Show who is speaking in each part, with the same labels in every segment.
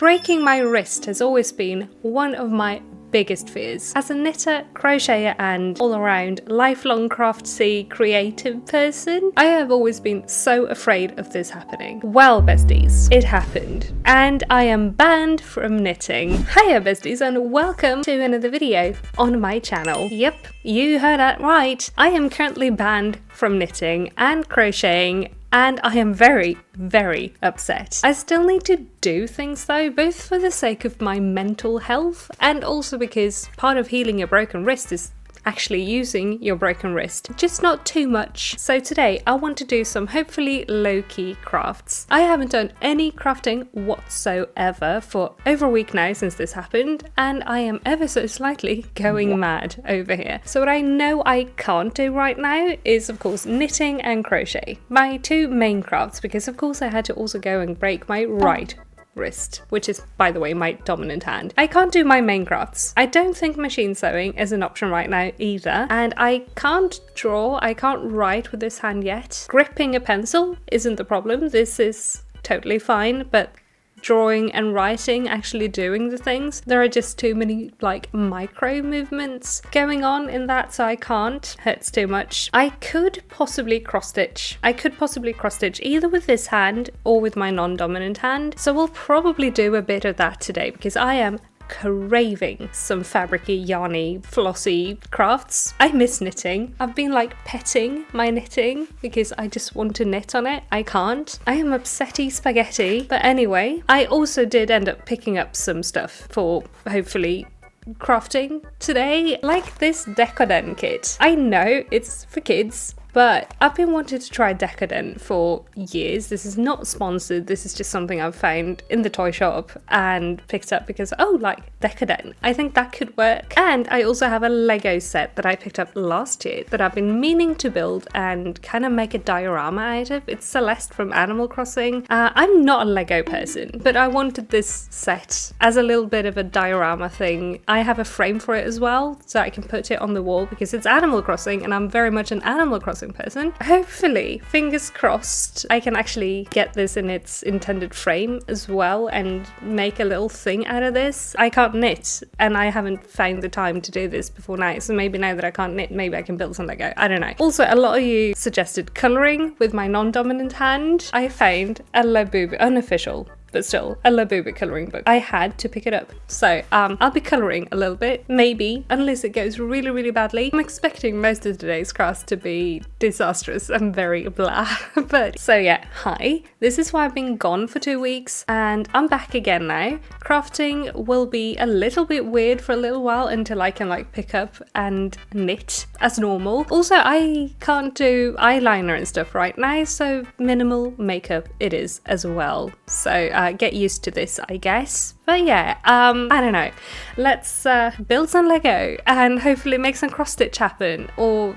Speaker 1: Breaking my wrist has always been one of my biggest fears. As a knitter, crocheter and all-around lifelong craftsy creative person, I have always been so afraid of this happening. Well, besties, it happened, and I am banned from knitting. Hiya besties, and welcome to another video on my channel. Yep, you heard that right. I am currently banned from knitting and crocheting, and I am very, very upset. I still need to do things though, both for the sake of my mental health and also because part of healing your broken wrist is actually using your broken wrist, just not too much. So today I want to do some hopefully low-key crafts. I haven't done any crafting whatsoever for over a week now since this happened, and I am ever so slightly going mad over here. So what I know I can't do right now is of course knitting and crochet, my two main crafts, because of course I had to also go and break my right wrist, which is, by the way, my dominant hand. I can't do my main crafts. I don't think machine sewing is an option right now either, and I can't draw, I can't write with this hand yet. Gripping a pencil isn't the problem, this is totally fine, but drawing and writing, actually doing the things, there are just too many like micro movements going on in that, so I can't. Hurts too much. I could possibly cross stitch. Either with this hand or with my non-dominant hand, so we'll probably do a bit of that today because I am craving some fabricy, yarny, flossy crafts. I miss knitting. I've been like petting my knitting because I just want to knit on it. I can't. I am upsetty spaghetti. But anyway, I also did end up picking up some stuff for hopefully crafting today, like this Decoden kit. I know it's for kids, but I've been wanting to try Decoden for years. This is not sponsored, this is just something I've found in the toy shop and picked up because, oh, like Decoden, I think that could work. And I also have a Lego set that I picked up last year that I've been meaning to build and kind of make a diorama out of. It's Celeste from Animal Crossing. I'm not a Lego person, but I wanted this set as a little bit of a diorama thing. I have a frame for it as well, so I can put it on the wall because it's Animal Crossing and I'm very much an Animal Crossing person. Hopefully, fingers crossed, I can actually get this in its intended frame as well and make a little thing out of this. I can't knit and I haven't found the time to do this before now, so maybe now that I can't knit, maybe I can build some Lego. I don't know. Also, a lot of you suggested colouring with my non-dominant hand. I found a Labubu, unofficial, but still, a Labubu colouring book. I had to pick it up. So, I'll be colouring a little bit, maybe, unless it goes really, really badly. I'm expecting most of today's crafts to be disastrous and very blah. But, so yeah, hi. This is why I've been gone for 2 weeks, and I'm back again now. Crafting will be a little bit weird for a little while until I can like pick up and knit as normal. Also, I can't do eyeliner and stuff right now, so minimal makeup it is as well. So, get used to this, I guess. But yeah, I don't know. Let's build some Lego and hopefully make some cross stitch happen, or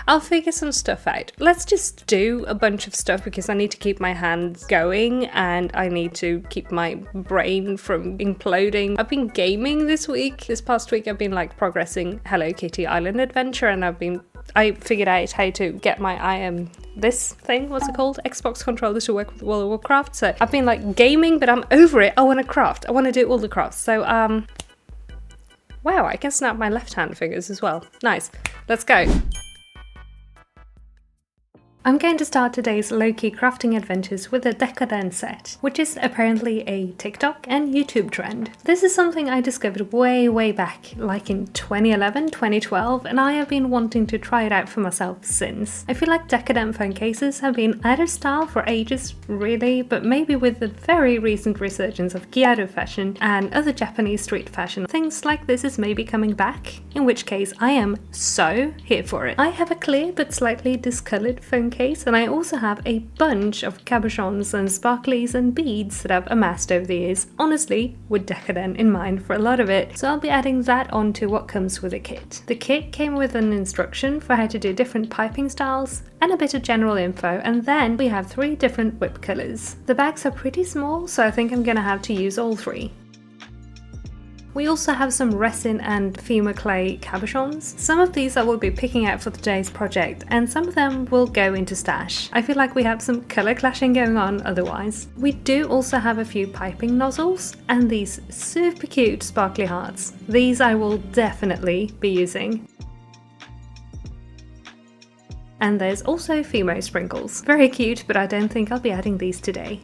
Speaker 1: I'll figure some stuff out. Let's just do a bunch of stuff because I need to keep my hands going and I need to keep my brain from imploding. I've been gaming this past week. I've been like progressing Hello Kitty Island Adventure, and I figured out how to get my this thing, what's it called? Xbox controllers to work with World of Warcraft. So I've been like gaming, but I'm over it. I want to craft. I want to do all the crafts. So, wow, I can snap my left hand fingers as well. Nice. Let's go. I'm going to start today's low-key crafting adventures with a Decoden set, which is apparently a TikTok and YouTube trend. This is something I discovered way back, like in 2011, 2012, and I have been wanting to try it out for myself since. I feel like Decoden phone cases have been out of style for ages, really, but maybe with the very recent resurgence of Gyaru fashion and other Japanese street fashion, things like this is maybe coming back, in which case I am so here for it. I have a clear but slightly discoloured phone case, and I also have a bunch of cabochons and sparklies and beads that I've amassed over the years, honestly with Decoden in mind for a lot of it, so I'll be adding that onto what comes with the kit. The kit came with an instruction for how to do different piping styles and a bit of general info, and then we have 3 different whip colours. The bags are pretty small, so I think I'm gonna have to use all 3. We also have some resin and Fima clay cabochons. Some of these I will be picking out for today's project, and some of them will go into stash. I feel like we have some colour clashing going on otherwise. We do also have a few piping nozzles and these super cute sparkly hearts. These I will definitely be using. And there's also Fimo sprinkles. Very cute, but I don't think I'll be adding these today.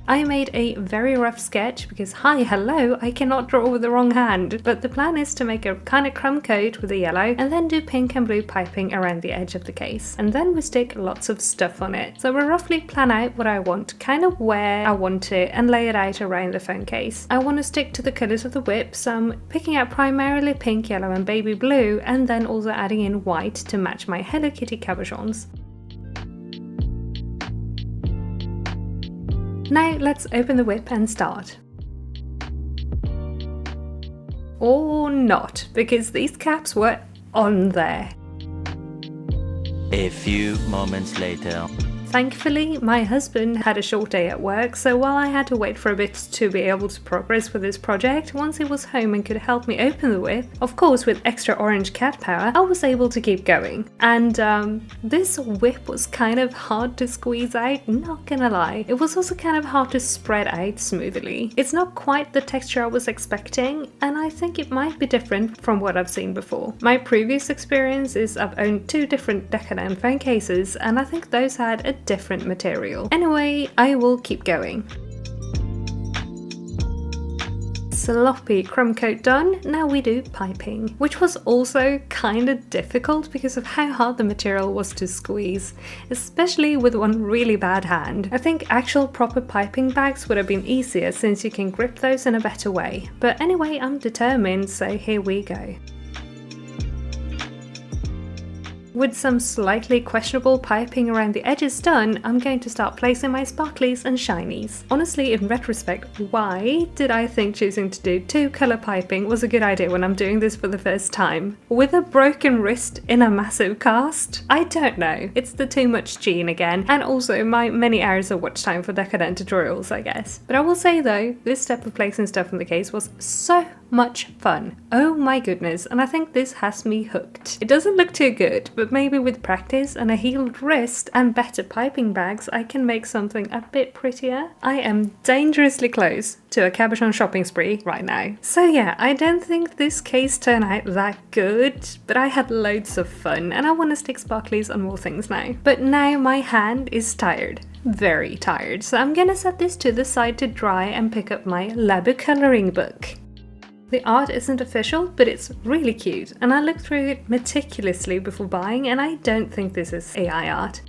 Speaker 1: I made a very rough sketch because hello, I cannot draw with the wrong hand, but the plan is to make a kind of crumb coat with the yellow and then do pink and blue piping around the edge of the case. And then we stick lots of stuff on it. So we'll roughly plan out what I want, kind of where I want it, and lay it out around the phone case. I want to stick to the colours of the whip, so I'm picking out primarily pink, yellow and baby blue, and then also adding in white to match my Hello Kitty cabochons. Now let's open the whip and start. Or not, because these caps were on there.
Speaker 2: A few moments later.
Speaker 1: Thankfully, my husband had a short day at work, so while I had to wait for a bit to be able to progress with this project, once he was home and could help me open the whip, of course with extra orange cat power, I was able to keep going. And this whip was kind of hard to squeeze out, not gonna lie. It was also kind of hard to spread out smoothly. It's not quite the texture I was expecting, and I think it might be different from what I've seen before. My previous experience is I've owned 2 different Decoden phone cases, and I think those had a different material. Anyway, I will keep going. Sloppy crumb coat done, now we do piping, which was also kind of difficult because of how hard the material was to squeeze, especially with one really bad hand. I think actual proper piping bags would have been easier since you can grip those in a better way. But anyway, I'm determined, so here we go. With some slightly questionable piping around the edges done, I'm going to start placing my sparklies and shinies. Honestly, in retrospect, why did I think choosing to do 2 colour piping was a good idea when I'm doing this for the first time? With a broken wrist in a massive cast? I don't know. It's the too much gene again, and also my many hours of watch time for Decoden tutorials, I guess. But I will say though, this step of placing stuff in the case was so much fun. Oh my goodness, and I think this has me hooked. It doesn't look too good, but maybe with practice and a healed wrist and better piping bags, I can make something a bit prettier. I am dangerously close to a cabochon shopping spree right now. So yeah, I don't think this case turned out that good, but I had loads of fun and I want to stick sparklies on more things now. But now my hand is tired. Very tired, so I'm gonna set this to the side to dry and pick up my Labo coloring book. The art isn't official, but it's really cute, and I looked through it meticulously before buying, and I don't think this is AI art.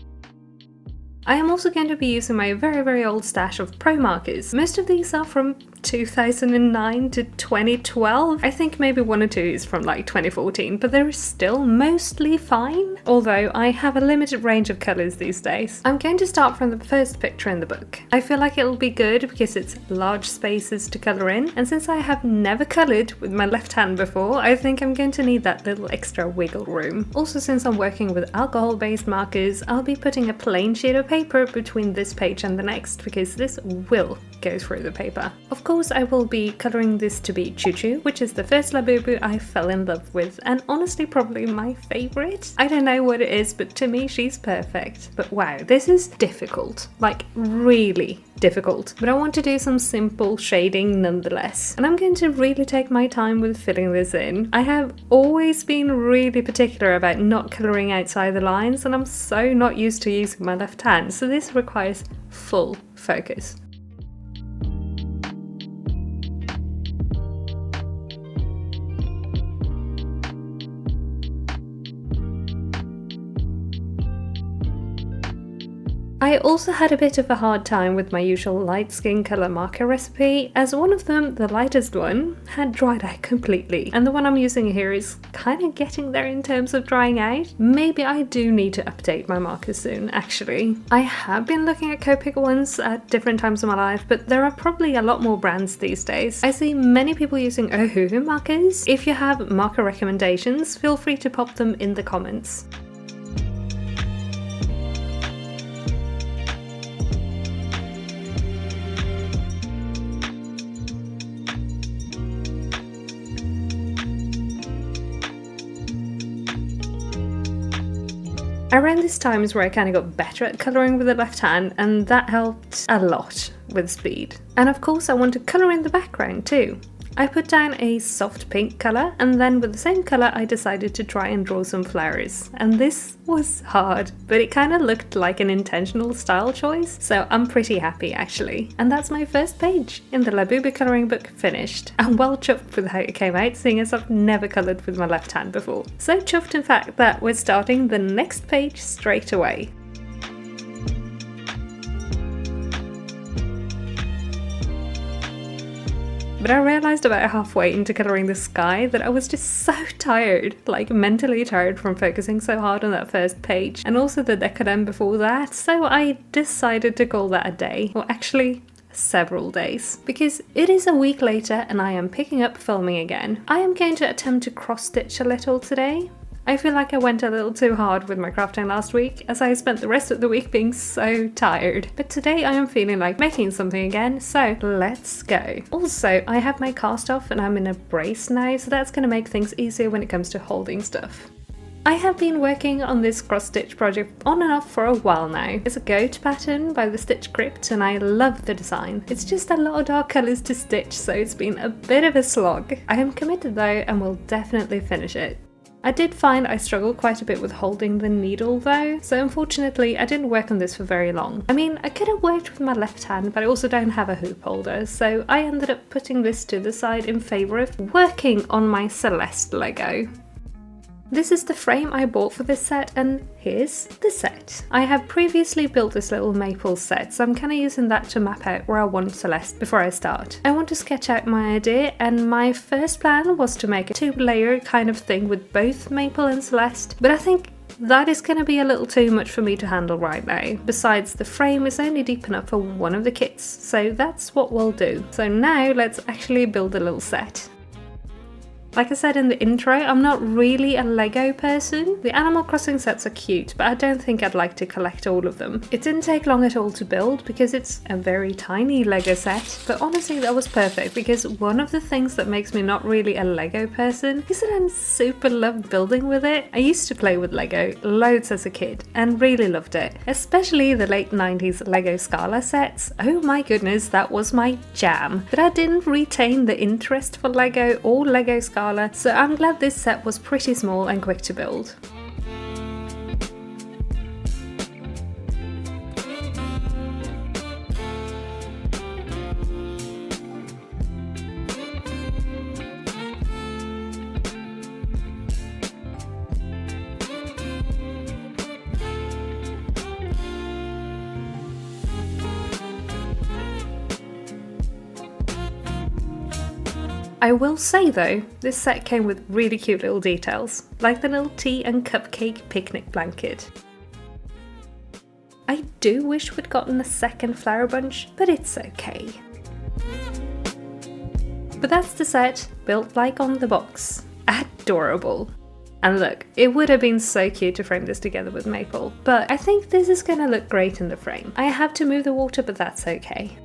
Speaker 1: I am also going to be using my very old stash of pro markers. Most of these are from 2009 to 2012. I think maybe 1 or 2 is from like 2014, but they're still mostly fine. Although I have a limited range of colours these days. I'm going to start from the first picture in the book. I feel like it'll be good because it's large spaces to colour in, and since I have never coloured with my left hand before, I think I'm going to need that little extra wiggle room. Also, since I'm working with alcohol-based markers, I'll be putting a plain sheet of paper between this page and the next because this will go through the paper. Of course, I will be colouring this to be Choo Choo, which is the first Labubu I fell in love with, and honestly probably my favourite. I don't know what it is, but to me she's perfect. But wow, this is difficult, like really difficult, but I want to do some simple shading nonetheless, and I'm going to really take my time with filling this in. I have always been really particular about not colouring outside the lines, and I'm so not used to using my left hand, so this requires full focus. I also had a bit of a hard time with my usual light skin colour marker recipe, as one of them, the lightest one, had dried out completely, and the one I'm using here is kind of getting there in terms of drying out. Maybe I do need to update my markers soon, actually. I have been looking at Copic ones at different times of my life, but there are probably a lot more brands these days. I see many people using Ohuhu markers. If you have marker recommendations, feel free to pop them in the comments. Around this time is where I kind of got better at colouring with the left hand, and that helped a lot with speed. And of course I want to colour in the background too. I put down a soft pink colour, and then with the same colour I decided to try and draw some flowers. And this was hard, but it kind of looked like an intentional style choice, so I'm pretty happy actually. And that's my first page in the Labubu colouring book finished. I'm well chuffed with how it came out, seeing as I've never coloured with my left hand before. So chuffed in fact that we're starting the next page straight away. But I realised about halfway into colouring the sky that I was just so tired, like mentally tired from focusing so hard on that first page, and also the Decoden before that, so I decided to call that a day, or actually several days, because it is a week later and I am picking up filming again. I am going to attempt to cross stitch a little today. I feel like I went a little too hard with my crafting last week, as I spent the rest of the week being so tired. But today I am feeling like making something again, so let's go. Also, I have my cast off and I'm in a brace now, so that's going to make things easier when it comes to holding stuff. I have been working on this cross-stitch project on and off for a while now. It's a goat pattern by the Stitch Crypt and I love the design. It's just a lot of dark colours to stitch, so it's been a bit of a slog. I am committed though and will definitely finish it. I did find I struggled quite a bit with holding the needle though, so unfortunately I didn't work on this for very long. I mean, I could have worked with my left hand, but I also don't have a hoop holder, so I ended up putting this to the side in favour of working on my Celeste Lego. This is the frame I bought for this set, and here's the set. I have previously built this little maple set, so I'm kind of using that to map out where I want Celeste before I start. I want to sketch out my idea, and my first plan was to make a 2-layer kind of thing with both maple and Celeste, but I think that is going to be a little too much for me to handle right now. Besides, the frame is only deep enough for one of the kits, so that's what we'll do. So now let's actually build a little set. Like I said in the intro, I'm not really a Lego person. The Animal Crossing sets are cute, but I don't think I'd like to collect all of them. It didn't take long at all to build because it's a very tiny Lego set, but honestly that was perfect because one of the things that makes me not really a Lego person is that I super love building with it. I used to play with Lego loads as a kid and really loved it, especially the late 90s Lego Scala sets. Oh my goodness, that was my jam. But I didn't retain the interest for Lego or Lego Scala, so I'm glad this set was pretty small and quick to build. I will say though, this set came with really cute little details, like the little tea and cupcake picnic blanket. I do wish we'd gotten a second flower bunch, but it's okay. But that's the set, built like on the box. Adorable. And look, it would have been so cute to frame this together with maple, but I think this is gonna look great in the frame. I have to move the water, but that's okay.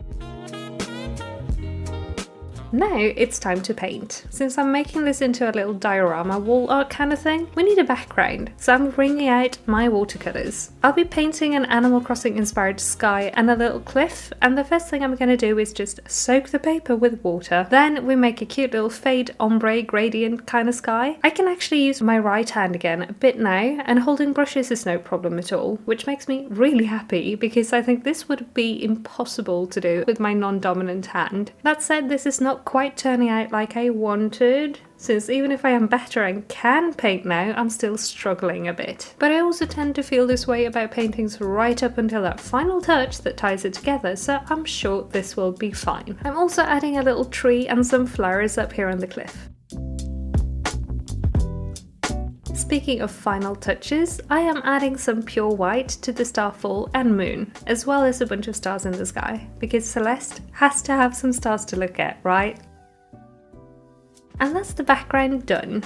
Speaker 1: Now it's time to paint. Since I'm making this into a little diorama wall art kind of thing, we need a background, so I'm bringing out my watercolours. I'll be painting an Animal Crossing inspired sky and a little cliff, and the first thing I'm going to do is just soak the paper with water. Then we make a cute little fade ombre gradient kind of sky. I can actually use my right hand again a bit now, and holding brushes is no problem at all, which makes me really happy because I think this would be impossible to do with my non-dominant hand. That said, this is not quite turning out like I wanted, since even if I am better and can paint now, I'm still struggling a bit. But I also tend to feel this way about paintings right up until that final touch that ties it together, so I'm sure this will be fine. I'm also adding a little tree and some flowers up here on the cliff. Speaking of final touches, I am adding some pure white to the starfall and moon, as well as a bunch of stars in the sky, because Celeste has to have some stars to look at, right? And that's the background done.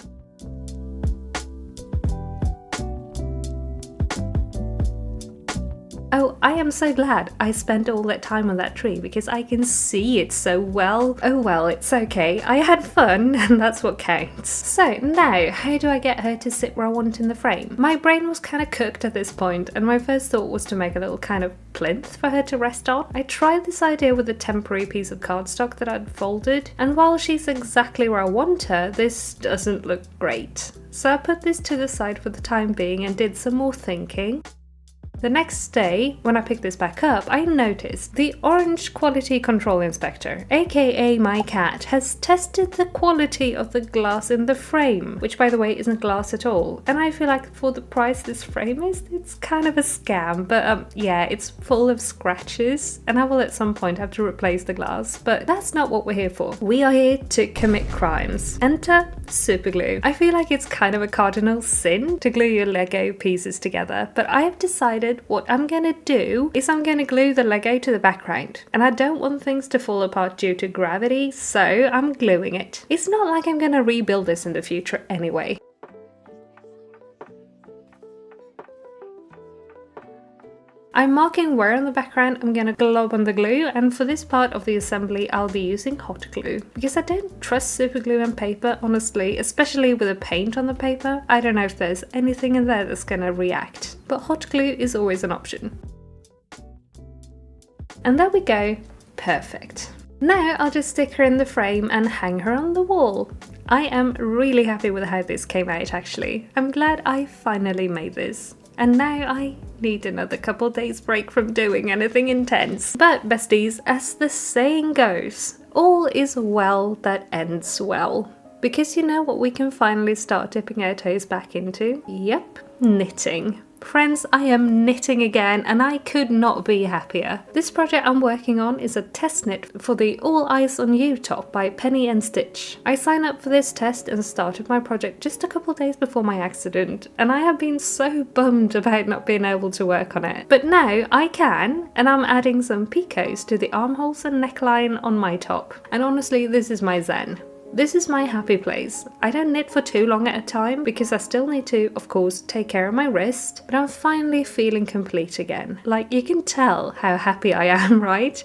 Speaker 1: Oh, now I am so glad I spent all that time on that tree because I can see it so well. Oh well, it's okay. I had fun and that's what counts. So now, how do I get her to sit where I want in the frame? My brain was kind of cooked at this point and my first thought was to make a little kind of plinth for her to rest on. I tried this idea with a temporary piece of cardstock that I'd folded, and while she's exactly where I want her, this doesn't look great. So I put this to the side for the time being and did some more thinking. The next day, when I picked this back up, I noticed the Orange Quality Control Inspector, aka my cat, has tested the quality of the glass in the frame, which by the way isn't glass at all. And I feel like for the price this frame is, it's kind of a scam, but yeah, it's full of scratches and I will at some point have to replace the glass, but that's not what we're here for. We are here to commit crimes. Enter super glue. I feel like it's kind of a cardinal sin to glue your Lego pieces together, but I have decided what I'm gonna do is I'm gonna glue the Lego to the background, and I don't want things to fall apart due to gravity, so I'm gluing it. It's not like I'm gonna rebuild this in the future anyway. I'm marking where on the background I'm gonna glob on the glue, and for this part of the assembly I'll be using hot glue. Because I don't trust super glue and paper, honestly, especially with the paint on the paper. I don't know if there's anything in there that's gonna react. But hot glue is always an option. And there we go, perfect. Now I'll just stick her in the frame and hang her on the wall. I am really happy with how this came out actually. I'm glad I finally made this. And now I need another couple days break from doing anything intense. But besties, as the saying goes, all is well that ends well. Because you know what we can finally start dipping our toes back into? Yep, knitting. Friends, I am knitting again and I could not be happier. This project I'm working on is a test knit for the All Eyes on You top by Penny and Stitch. I signed up for this test and started my project just a couple days before my accident, and I have been so bummed about not being able to work on it. But now I can, and I'm adding some picots to the armholes and neckline on my top. And honestly, this is my zen. This is my happy place. I don't knit for too long at a time because I still need to, of course, take care of my wrist, but I'm finally feeling complete again. Like, you can tell how happy I am, right?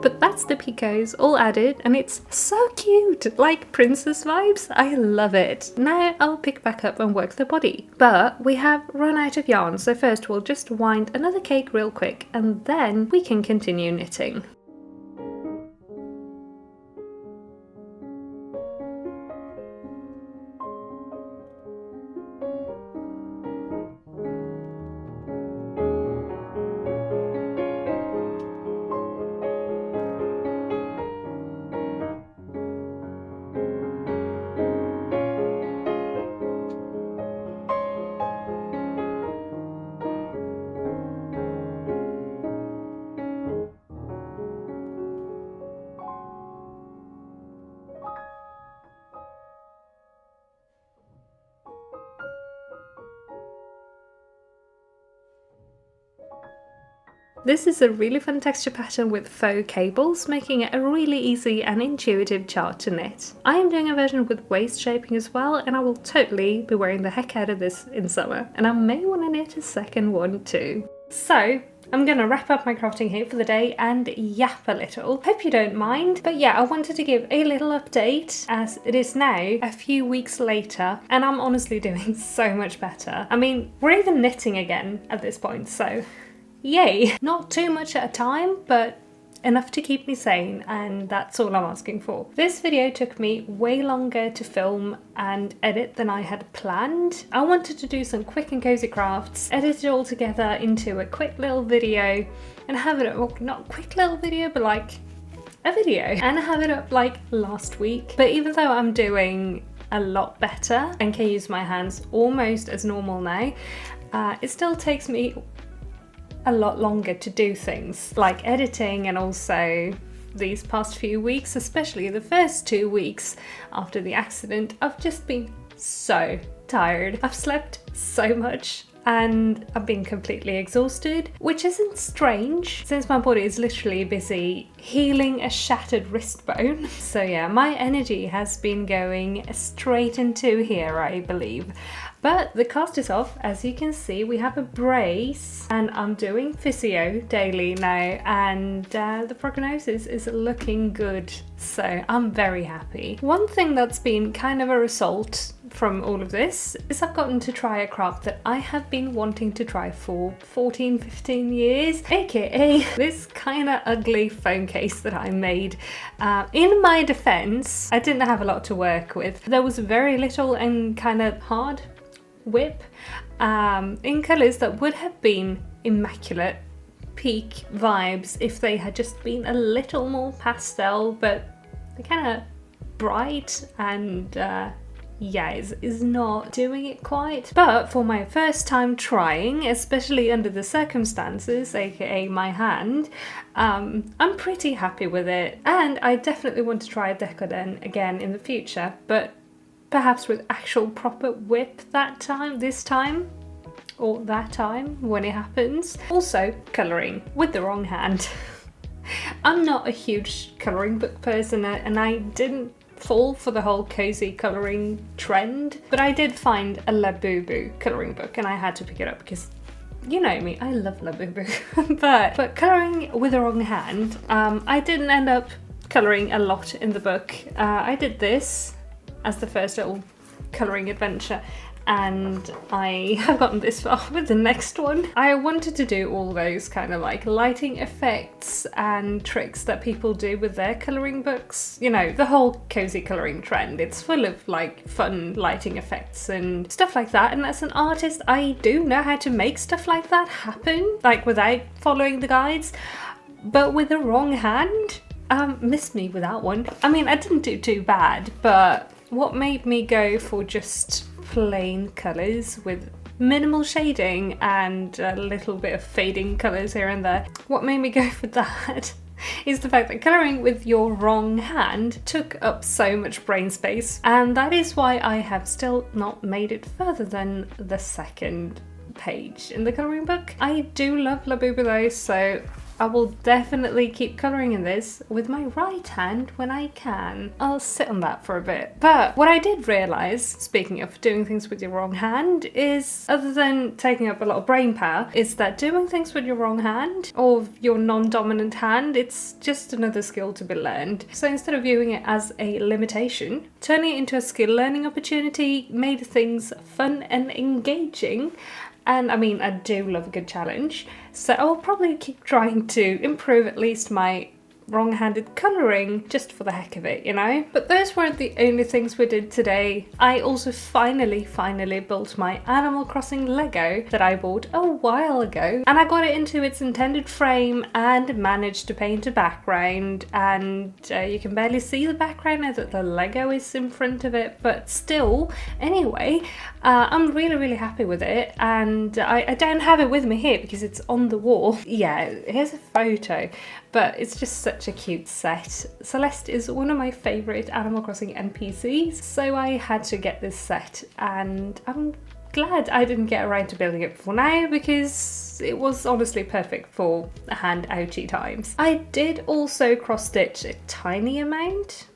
Speaker 1: But that's the picots all added and it's so cute, like princess vibes. I love it. Now I'll pick back up and work the body. But we have run out of yarn, so first we'll just wind another cake real quick and then we can continue knitting. This is a really fun texture pattern with faux cables, making it a really easy and intuitive chart to knit. I am doing a version with waist shaping as well, and I will totally be wearing the heck out of this in summer, and I may want to knit a second one too. So I'm gonna wrap up my crafting here for the day and yap a little. Hope you don't mind. But yeah, I wanted to give a little update as it is now a few weeks later and I'm honestly doing so much better. I mean, we're even knitting again at this point, so yay. Not too much at a time, but enough to keep me sane, and that's all I'm asking for. This video took me way longer to film and edit than I had planned. I wanted to do some quick and cozy crafts, edit it all together into a quick little video and have it, well, not a quick little video, but like a video, and have it up like last week. But even though I'm doing a lot better and can use my hands almost as normal now, it still takes me a lot longer to do things like editing, and also these past few weeks, especially the first 2 weeks after the accident, I've just been so tired. I've slept so much and I've been completely exhausted, which isn't strange since my body is literally busy healing a shattered wrist bone. So yeah, my energy has been going straight into here, I believe. But the cast is off. As you can see, we have a brace and I'm doing physio daily now, and the prognosis is looking good. So I'm very happy. One thing that's been kind of a result from all of this is I've gotten to try a craft that I have been wanting to try for 14-15 years, aka this kind of ugly phone case that I made. In my defense, I didn't have a lot to work with. There was very little and kind of hard whip in colours that would have been immaculate peak vibes if they had just been a little more pastel, but they're kind of bright and yeah, is not doing it quite. But for my first time trying, especially under the circumstances, aka my hand, I'm pretty happy with it, and I definitely want to try a Decoden again in the future, but perhaps with actual proper whip this time, or that time when it happens. Also, colouring with the wrong hand. I'm not a huge colouring book person, and I didn't fall for the whole cozy colouring trend, but I did find a Labubu colouring book and I had to pick it up because you know me, I love Labubu. but colouring with the wrong hand, I didn't end up colouring a lot in the book. I did this as the first little colouring adventure, and I have gotten this far with the next one. I wanted to do all those kind of like lighting effects and tricks that people do with their colouring books. You know, the whole cozy colouring trend. It's full of like fun lighting effects and stuff like that. And as an artist, I do know how to make stuff like that happen, like without following the guides. But with the wrong hand, missed me with that one. I mean, I didn't do too bad, but what made me go for just plain colours with minimal shading and a little bit of fading colours here and there, what made me go for that is the fact that colouring with your wrong hand took up so much brain space, and that is why I have still not made it further than the second page in the colouring book. I do love Labubu though, so I will definitely keep colouring in this with my right hand when I can. I'll sit on that for a bit. But what I did realise, speaking of doing things with your wrong hand, is, other than taking up a lot of brain power, is that doing things with your wrong hand, or your non-dominant hand, it's just another skill to be learned. So instead of viewing it as a limitation, turning it into a skill learning opportunity made things fun and engaging. And I mean, I do love a good challenge, so I'll probably keep trying to improve at least my wrong-handed colouring just for the heck of it, you know? But those weren't the only things we did today. I also finally built my Animal Crossing Lego that I bought a while ago, and I got it into its intended frame and managed to paint a background, and you can barely see the background now that the Lego is in front of it, but still, anyway, I'm really happy with it, and I don't have it with me here because it's on the wall. Yeah, here's a photo, but it's just such a cute set. Celeste is one of my favourite Animal Crossing NPCs, so I had to get this set, and I'm glad I didn't get around to building it before now because it was honestly perfect for hand ouchy times. I did also cross stitch a tiny amount,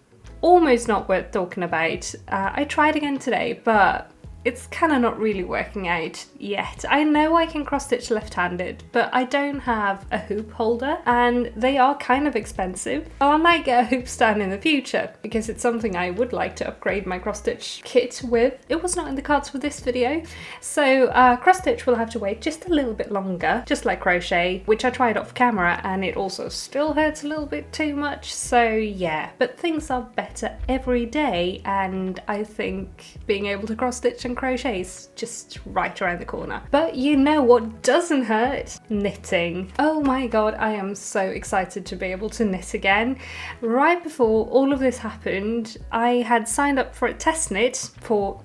Speaker 1: almost not worth talking about. I tried again today, but it's kind of not really working out yet. I know I can cross stitch left-handed, but I don't have a hoop holder and they are kind of expensive. Well, I might get a hoop stand in the future because it's something I would like to upgrade my cross stitch kit with. It was not in the cards for this video, so cross stitch will have to wait just a little bit longer, just like crochet, which I tried off camera and it also still hurts a little bit too much. So yeah, but things are better every day and I think being able to cross stitch and crochet is just right around the corner. But you know what doesn't hurt? Knitting. Oh my god, I am so excited to be able to knit again. Right before all of this happened, I had signed up for a test knit for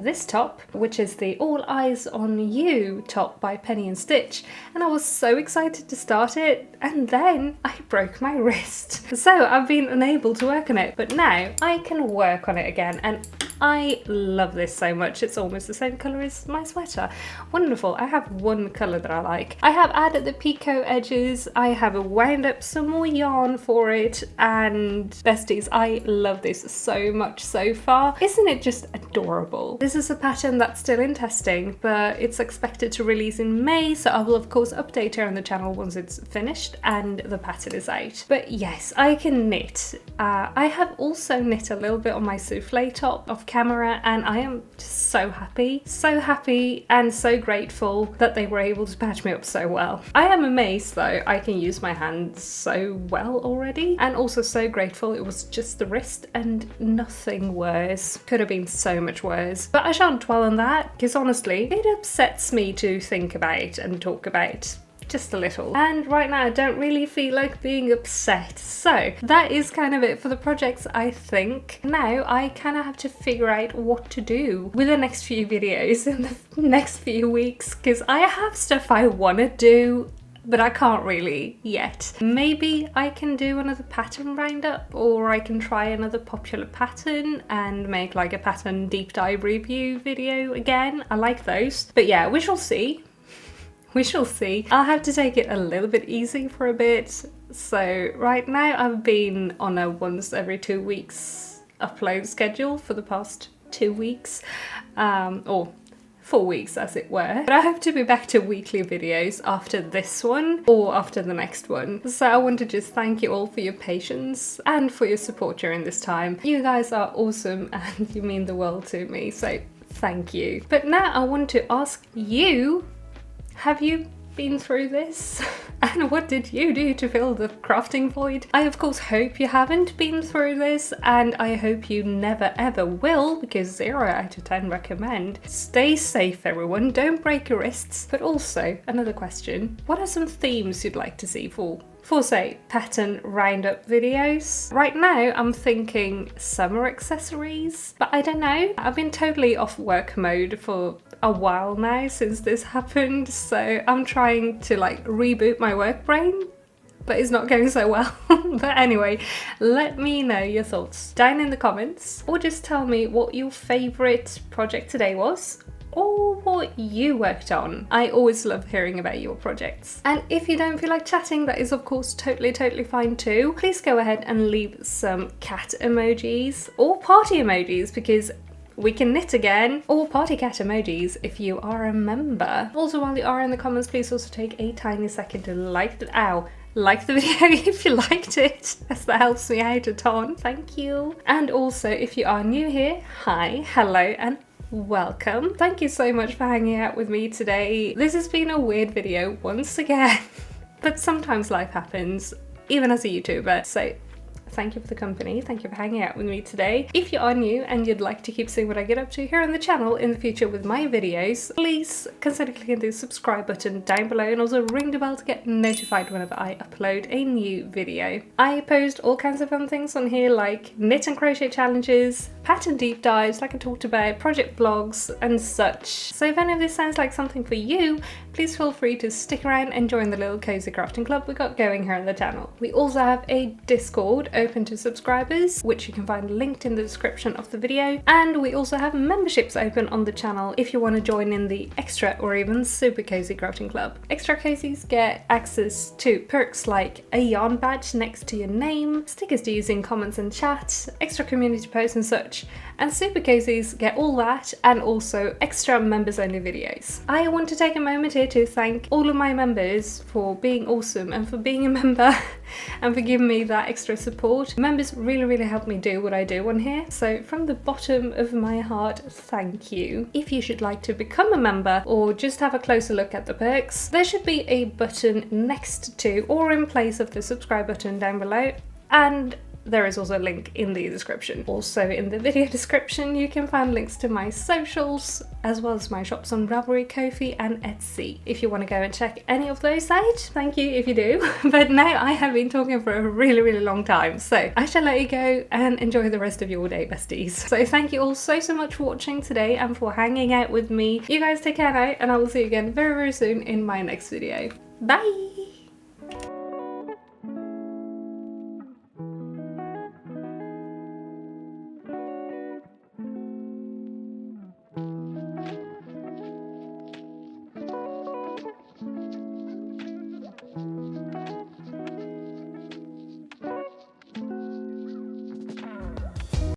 Speaker 1: this top, which is the All Eyes on You top by Penny and Stitch, and I was so excited to start it, and then I broke my wrist. So I've been unable to work on it, but now I can work on it again, and I love this so much. It's almost the same colour as my sweater. Wonderful. I have one colour that I like. I have added the picot edges, I have wound up some more yarn for it, and besties, I love this so much so far. Isn't it just adorable? This is a pattern that's still in testing, but it's expected to release in May, so I will of course update here on the channel once it's finished and the pattern is out. But yes, I can knit. I have also knit a little bit on my souffle top off camera, and I am just so happy and so grateful that they were able to patch me up so well. I am amazed though, I can use my hands so well already, and also so grateful it was just the wrist and nothing worse. Could have been so much worse. But I shan't dwell on that, because honestly, it upsets me to think about and talk about just a little. And right now I don't really feel like being upset. So that is kind of it for the projects, I think. Now I kind of have to figure out what to do with the next few videos in the next few weeks, because I have stuff I want to do, but I can't really yet. Maybe I can do another pattern roundup, or I can try another popular pattern and make like a pattern deep dive review video again. I like those. But yeah, we shall see. We shall see. I'll have to take it a little bit easy for a bit. So right now I've been on a once every 2 weeks upload schedule for the past 2 weeks, or 4 weeks as it were. But I hope to be back to weekly videos after this one or after the next one. So I want to just thank you all for your patience and for your support during this time. You guys are awesome and you mean the world to me, so thank you. But now I want to ask you, have you been through this? And what did you do to fill the crafting void? I of course hope you haven't been through this, and I hope you never ever will, because 0 out of 10 recommend. Stay safe everyone, don't break your wrists. But also, another question, what are some themes you'd like to see for say pattern roundup videos? Right now I'm thinking summer accessories, but I don't know. I've been totally off work mode for a while now since this happened, so I'm trying to like reboot my work brain, but it's not going so well. But anyway, let me know your thoughts down in the comments, or just tell me what your favourite project today was, or what you worked on. I always love hearing about your projects. And if you don't feel like chatting, that is of course totally fine too. Please go ahead and leave some cat emojis or party emojis, because we can knit again, or party cat emojis if you are a member. Also, while you are in the comments, please also take a tiny second to like the video if you liked it, as that helps me out a ton. Thank you. And also, if you are new here, hi, hello, and welcome. Thank you so much for hanging out with me today. This has been a weird video once again, but sometimes life happens, even as a YouTuber, so thank you for the company, thank you for hanging out with me today. If you are new and you'd like to keep seeing what I get up to here on the channel in the future with my videos, please consider clicking the subscribe button down below, and also ring the bell to get notified whenever I upload a new video. I post all kinds of fun things on here, like knit and crochet challenges, pattern deep dives like I talked about, project blogs and such. So if any of this sounds like something for you, please feel free to stick around and join the little cozy crafting club we got going here on the channel. We also have a Discord open to subscribers, which you can find linked in the description of the video. And we also have memberships open on the channel if you want to join in the extra or even super cozy crafting club. Extra cozies get access to perks like a yarn badge next to your name, stickers to use in comments and chats, extra community posts and such. And super cozies get all that and also extra members only videos. I want to take a moment here to thank all of my members for being awesome and for being a member and for giving me that extra support. Members really help me do what I do on here. So from the bottom of my heart, thank you. If you should like to become a member or just have a closer look at the perks, there should be a button next to or in place of the subscribe button down below, and there is also a link in the description. Also in the video description you can find links to my socials as well as my shops on Ravelry, Ko-fi and Etsy if you want to go and check any of those out. Thank you if you do. But now I have been talking for a really long time, so I shall let you go and enjoy the rest of your day, besties. So thank you all so much for watching today and for hanging out with me. You guys take care now, and I will see you again very soon in my next video. Bye!